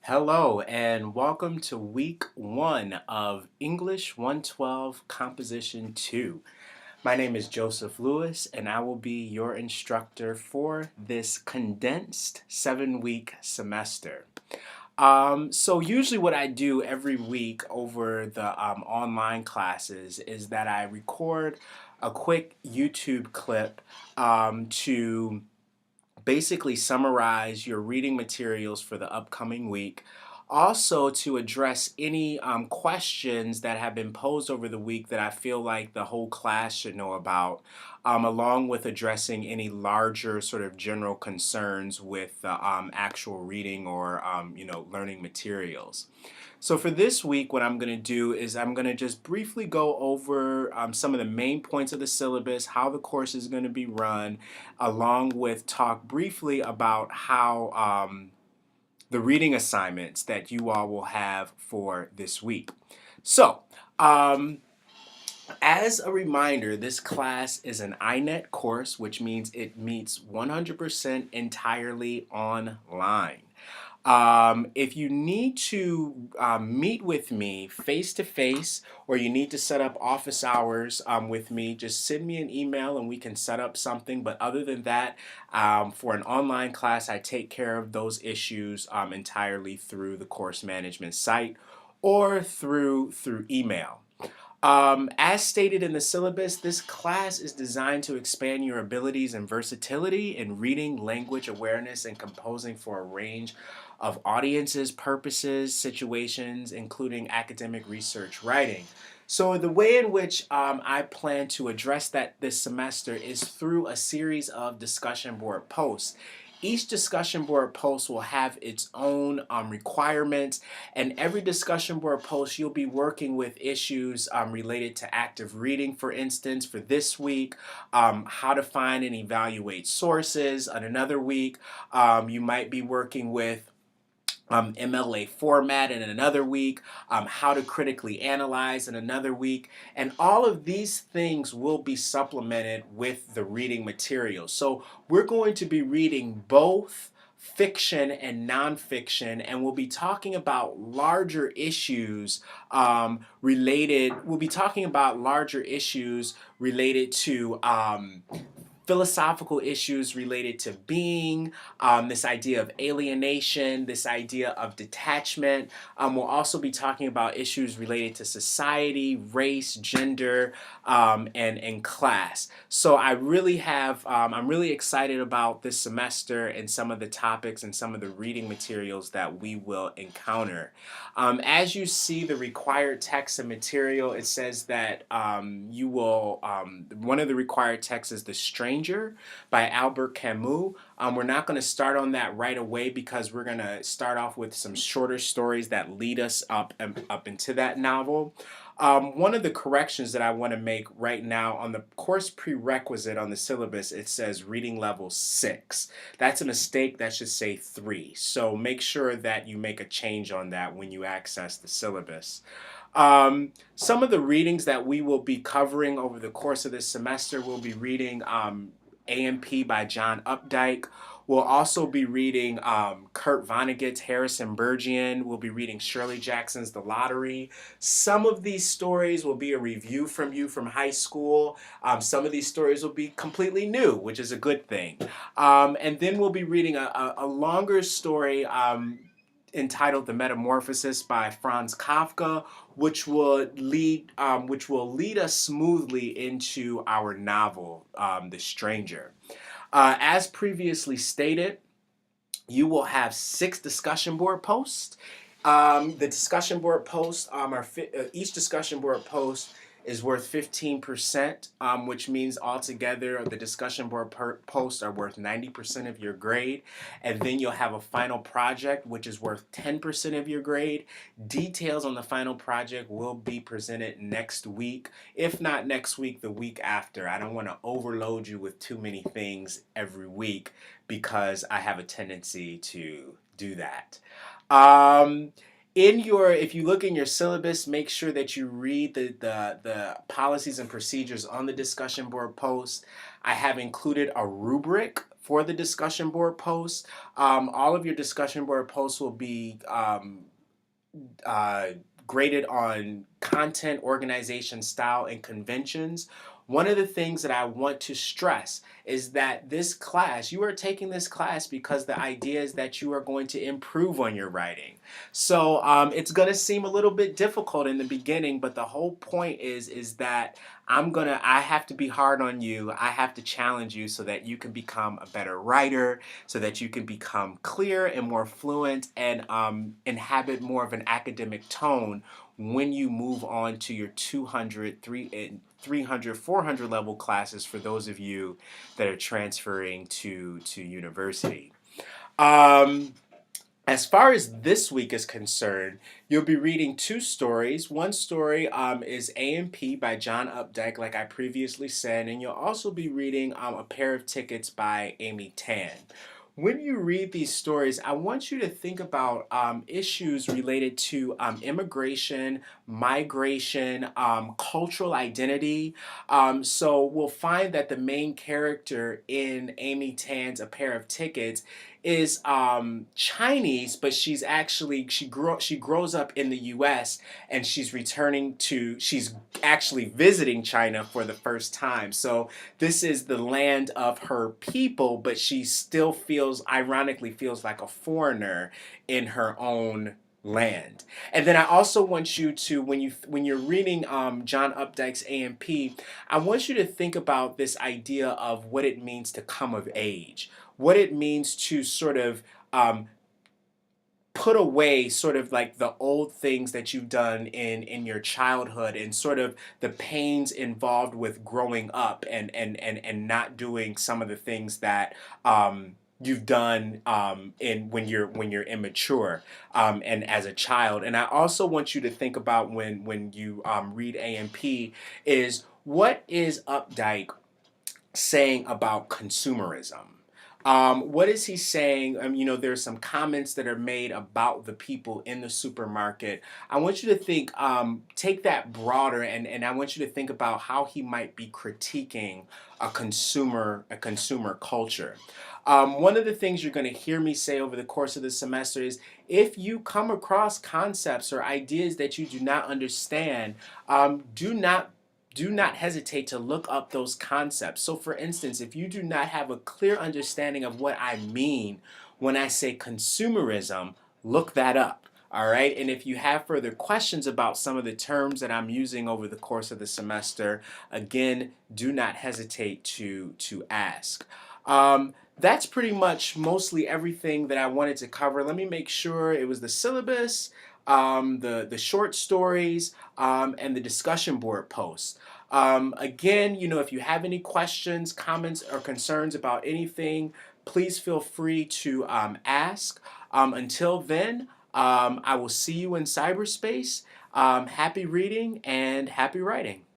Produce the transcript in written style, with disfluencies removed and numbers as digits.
Hello, and welcome to week one of English 112 Composition 2. My name is Joseph Lewis, and I will be your instructor for this condensed 7-week semester. So usually what I do every week over the online classes is that I record a quick YouTube clip to basically summarize your reading materials for the upcoming week. Also, to address any questions that have been posed over the week that I feel like the whole class should know about, along with addressing any larger sort of general concerns with the actual reading or learning materials. So for this week, what I'm going to do is I'm going to just briefly go over some of the main points of the syllabus, how the course is going to be run, along with talk briefly about how the reading assignments that you all will have for this week. So, as a reminder, this class is an iNet course, which means it meets 100% entirely online. If you need to meet with me face to face, or you need to set up office hours with me, just send me an email and we can set up something. But other than that, for an online class, I take care of those issues entirely through the course management site or through email. As stated in the syllabus, this class is designed to expand your abilities and versatility in reading, language awareness, and composing for a range of audiences, purposes, situations, including academic research writing. So the way in which I plan to address that this semester is through a series of discussion board posts. Each discussion board post will have its own requirements, and every discussion board post you'll be working with issues related to active reading, for instance, for this week, how to find and evaluate sources. On another week, you might be working with MLA format in another week, how to critically analyze in another week, and all of these things will be supplemented with the reading material. So we're going to be reading both fiction and nonfiction, and we'll be talking about larger issues related to philosophical issues related to being, this idea of alienation, this idea of detachment. We'll also be talking about issues related to society, race, gender, and class. So I'm really excited about this semester and some of the topics and some of the reading materials that we will encounter. As you see the required text and material, it says that one of the required texts is The Stranger by Albert Camus. We're not going to start on that right away because we're going to start off with some shorter stories that lead us up into that novel. One of the corrections that I want to make right now on the course prerequisite on the syllabus, it says reading level 6. That's a mistake. That should say 3. So make sure that you make a change on that when you access the syllabus. Some of the readings that we will be covering over the course of this semester, we'll be reading A&P by John Updike. We'll also be reading Kurt Vonnegut's Harrison Burgian. We'll be reading Shirley Jackson's The Lottery. Some of these stories will be a review from you from high school. Some of these stories will be completely new, which is a good thing. And then we'll be reading a longer story entitled The Metamorphosis by Franz Kafka, which will lead us smoothly into our novel, The Stranger. As previously stated, you will have 6 discussion board posts. The discussion board posts each discussion board post is worth 15%, which means altogether the discussion board posts are worth 90% of your grade. And then you'll have a final project, which is worth 10% of your grade. Details on the final project will be presented next week. If not next week, the week after. I don't want to overload you with too many things every week because I have a tendency to do that. If you look in your syllabus, make sure that you read the policies and procedures on the discussion board post. I have included a rubric for the discussion board posts. All of your discussion board posts will be uh, graded on content, organization, style, and conventions. One of the things that I want to stress is that this class, you are taking this class because the idea is that you are going to improve on your writing. So it's going to seem a little bit difficult in the beginning, but the whole point is that I have to be hard on you. I have to challenge you so that you can become a better writer, so that you can become clear and more fluent and inhabit more of an academic tone when you move on to your 200, 300, 400 level classes for those of you that are transferring to university. Um, as far as this week is concerned, you'll be reading two stories. One story is A&P by John Updike, like I previously said, and you'll also be reading A Pair of Tickets by Amy Tan. When you read these stories, I want you to think about issues related to immigration, migration, cultural identity. So we'll find that the main character in Amy Tan's A Pair of Tickets is Chinese, but she grows up in the U.S. and she's actually visiting China for the first time. So this is the land of her people, but she still ironically feels like a foreigner in her own land. And then I also want you to, when you're reading John Updike's A&P, I want you to think about this idea of what it means to come of age, what it means to sort of put away sort of like the old things that you've done in your childhood and sort of the pains involved with growing up and not doing some of the things that you've done in when you're immature and as a child. And I also want you to think about when you read A&P is what is Updike saying about consumerism? What is he saying? There's some comments that are made about the people in the supermarket. I want you to take that broader, and I want you to think about how he might be critiquing a consumer culture. One of the things you're going to hear me say over the course of the semester is if you come across concepts or ideas that you do not understand, do not hesitate to look up those concepts. So, for instance, if you do not have a clear understanding of what I mean when I say consumerism, look that up. All right. And if you have further questions about some of the terms that I'm using over the course of the semester, again, do not hesitate to ask. That's pretty much mostly everything that I wanted to cover. Let me make sure it was the syllabus, the short stories, and the discussion board posts. Again, if you have any questions, comments, or concerns about anything, please feel free to ask. Until then, I will see you in cyberspace. Happy reading and happy writing.